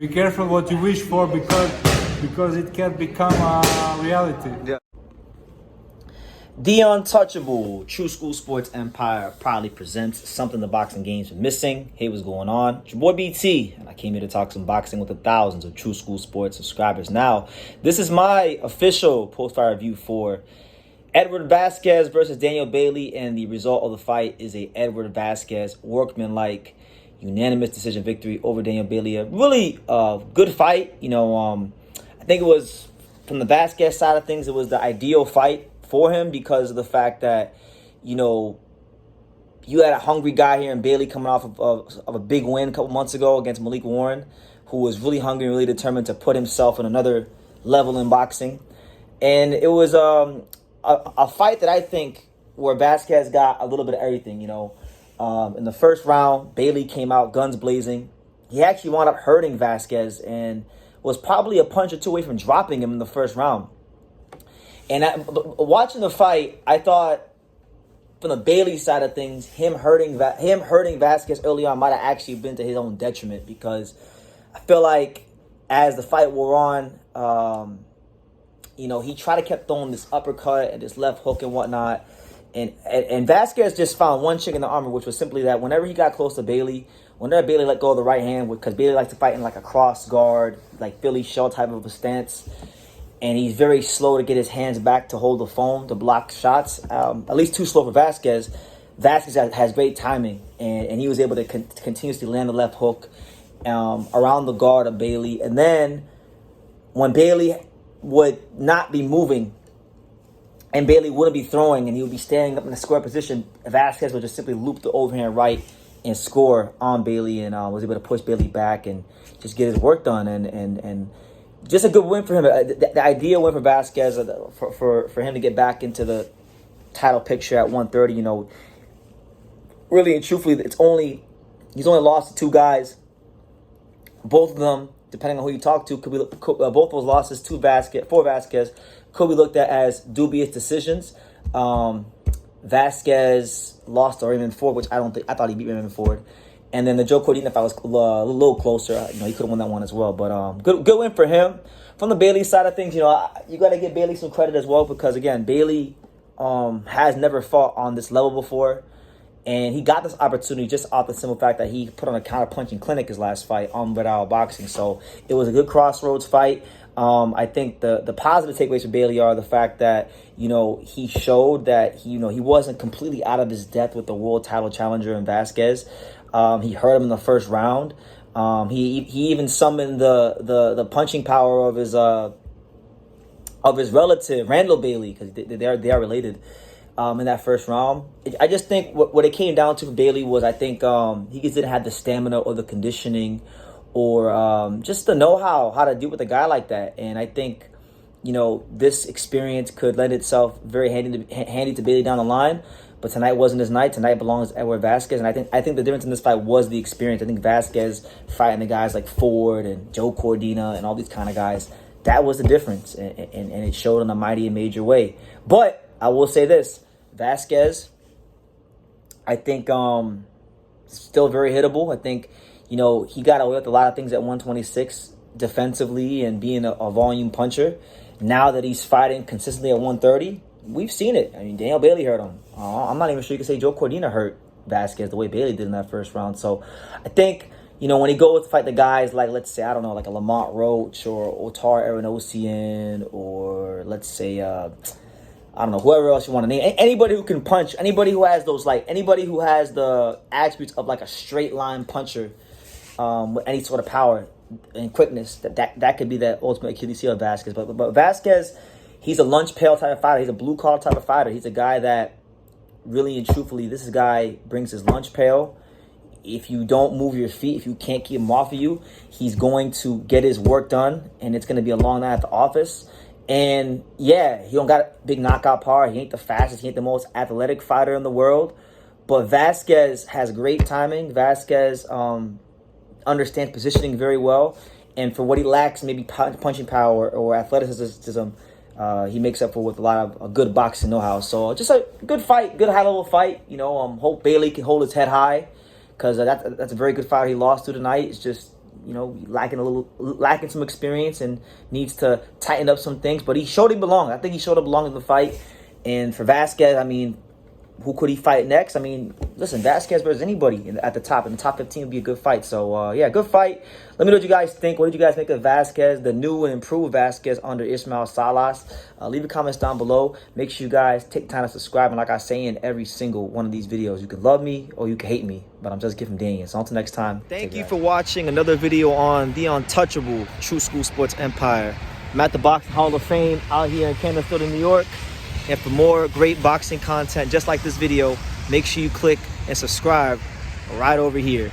Be careful what you wish for because it can become a reality. Yeah. The Untouchable True School Sports Empire proudly presents something the boxing games are missing. Hey, what's going on? It's your boy BT, and I came here to talk some boxing with the thousands of True School Sports subscribers. Now, this is my official post-fight review for Edward Vazquez versus Daniel Bailey, and the result of the fight is a Edward Vazquez workmanlike unanimous decision victory over Daniel Bailey. A really good fight. I think it was, from the Vazquez side of things, it was the ideal fight for him because of the fact that, you had a hungry guy here in Bailey coming off of a big win a couple months ago against Malik Warren, who was really hungry and really determined to put himself in another level in boxing. And it was a fight that I think where Vazquez got a little bit of everything, In the first round, Bailey came out guns blazing. He actually wound up hurting Vazquez and was probably a punch or two away from dropping him in the first round. And watching the fight, I thought from the Bailey side of things, him hurting Vazquez early on might have actually been to his own detriment, because I feel like as the fight wore on, he tried to keep throwing this uppercut and this left hook and whatnot. And Vazquez just found one chink in the armor, which was simply that whenever he got close to Bailey, whenever Bailey let go of the right hand, because Bailey likes to fight in like a cross guard, like Philly shell type of a stance, and he's very slow to get his hands back to hold the phone, to block shots, at least too slow for Vazquez. Vazquez has great timing, and he was able to continuously land the left hook around the guard of Bailey. And then when Bailey would not be moving, and Bailey wouldn't be throwing, and he would be standing up in a square position, Vazquez would just simply loop the overhand right and score on Bailey, and was able to push Bailey back and just get his work done. And just a good win for him. The ideal win for Vazquez, for him to get back into the title picture at 130. Really and truthfully, he's only lost to two guys. Both of them, depending on who you talk to, both those losses for Vazquez could be looked at as dubious decisions. Vazquez lost to Raymond Ford, which I thought he beat Raymond Ford. And then the Joe Cordina fight was a little closer. He could have won that one as well. But good win for him. From the Bailey side of things, you got to give Bailey some credit as well, because again, Bailey has never fought on this level before. And he got this opportunity just off the simple fact that he put on a counter-punching clinic his last fight on Red Isle Boxing. So it was a good crossroads fight. I think the positive takeaways for Bailey are the fact that, he showed that he wasn't completely out of his depth with the world title challenger in Vazquez. He hurt him in the first round. He even summoned the punching power of his relative, Randall Bailey, because they are related. In that first round, I just think what it came down to for Bailey was, I think he just didn't have the stamina or the conditioning or just the know-how to deal with a guy like that. And I think this experience could lend itself very handy to Bailey down the line. But tonight wasn't his night. Tonight belongs to Edward Vazquez, and I think the difference in this fight was the experience. I think Vazquez fighting the guys like Ford and Joe Cordina and all these kind of guys, that was the difference, and it showed in a mighty and major way. But I will say this: Vazquez, I think, still very hittable. I think, he got away with a lot of things at 126 defensively and being a volume puncher. Now that he's fighting consistently at 130, we've seen it. I mean, Daniel Bailey hurt him. I'm not even sure you can say Joe Cordina hurt Vazquez the way Bailey did in that first round. So I think, when he goes to fight the guys like, let's say, I don't know, like a Lamont Roach or Otar Aronosian, or let's say, I don't know, whoever else you want to name. Anybody who can punch, anybody who has anybody who has the attributes of like a straight line puncher with any sort of power and quickness, that could be that ultimate Achilles heel of Vazquez. But Vazquez, he's a lunch pail type of fighter. He's a blue collar type of fighter. He's a guy that really and truthfully, this guy brings his lunch pail. If you don't move your feet, if you can't keep him off of you, he's going to get his work done, and it's going to be a long night at the office. And yeah, he don't got big knockout power. He ain't the fastest. He ain't the most athletic fighter in the world. But Vazquez has great timing. Vazquez understands positioning very well. And for what he lacks, maybe punching power or athleticism, he makes up for with a lot of good boxing know-how. So just a good fight, good high-level fight. Hope Bailey can hold his head high, because that's a very good fighter he lost to tonight. It's just, lacking some experience and needs to tighten up some things. But he showed he belonged. I think he showed he belonged in the fight. And for Vazquez, I mean, who could he fight next? I mean, listen, Vazquez versus anybody at the top. In the top 15 would be a good fight. So, yeah, good fight. Let me know what you guys think. What did you guys make of Vazquez, the new and improved Vazquez under Ismael Salas? Leave your comments down below. Make sure you guys take time to subscribe. And like I say in every single one of these videos, you can love me or you can hate me, but I'm just giving Daniel. So until next time. Thank you for watching another video on the untouchable True School Sports Empire. I'm at the Boxing Hall of Fame out here in Contender, New York. And for more great boxing content just like this video, make sure you click and subscribe right over here.